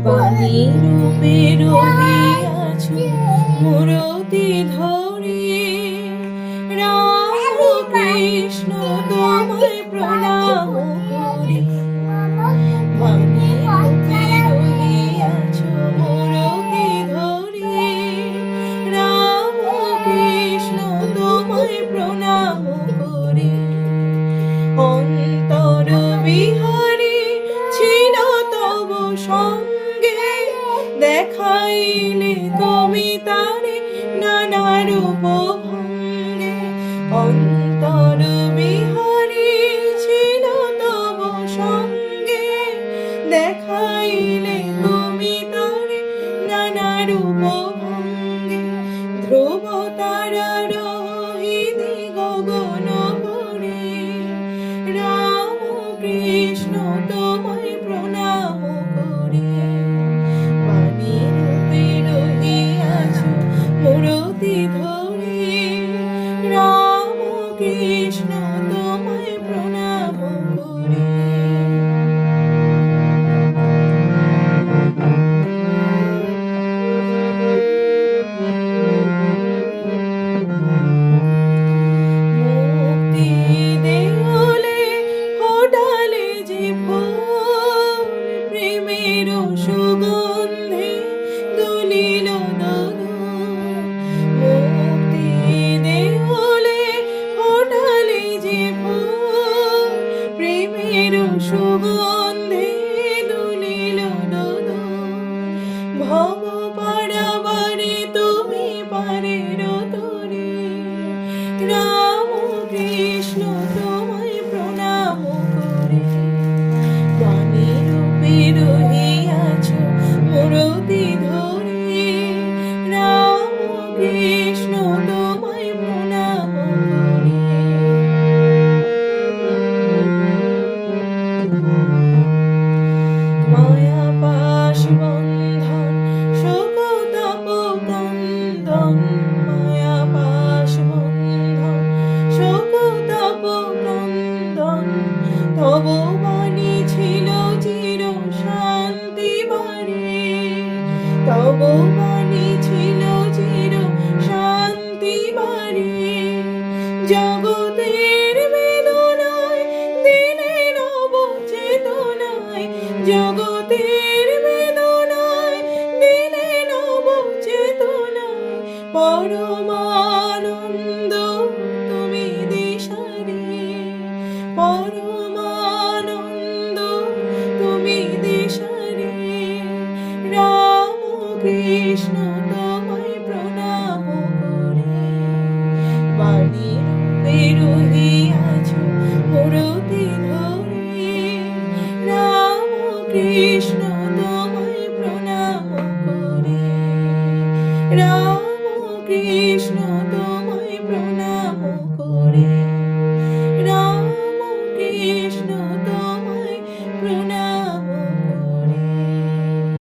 বাণী রূপে রহিয়াছ মূরতি ধরে। রাম কৃষ্ণ তোমায় প্রণাম করি। বাণী রূপে রহিয়াছ মূরতি ধরে। রাম কৃষ্ণ তোমায় প্রণাম করি। অন্তর বিহারী ছিল তব সঙ্গে, দেখাইলে তুমি তারে নানা রূপ ভঙ্গে। অন্তর বিহারী ছিল তব সঙ্গে, দেখাইলে তুমি তারে নানা রূপ ভঙ্গে। ধ্রুব তারা রহিতে গগন ভরে। রাম কৃষ্ণ তোমায় প্রণাম করি। বাণী রূপে রহিয়াছ মূরতি ধরে। রাম কৃষ্ণ তোমায় প্রণাম করি। সুগন্ধে দুলিল মুক্তি দেহলে ফোটালে যে ফুল, প্রেমের সুগন্ধে দুলিল ভব পারাবারে তুমি পারের তরে। রাম কৃষ্ণ তোমায় প্রণাম করি। বাণী রূপে রহিয়াছ মূরতি ধরে। রাম কৃষ্ণ তোমায় প্রণাম করি। মায়া পাশ বন্ধন শোক তাপ ক্রন্দন। মায়া পাশ বন্ধন শোক তাপ ক্রন্দন। তব বাণী ছিল চির শান্তি বারে। তব বাণী ছিল চির শান্তি বারে। জগতের বেদনায় দিলে নব চেতনায়। জগতের বেদনায় দিলে নব চেতনায়। পরমানন্দ তুমি দিশারে। পরমানন্দ তুমি দিশারে। রাম কৃষ্ণ তোমায় প্রণাম করি। বাণী রূপে রহিয়াছ মূরতি ধরে। রাম কৃষ্ণ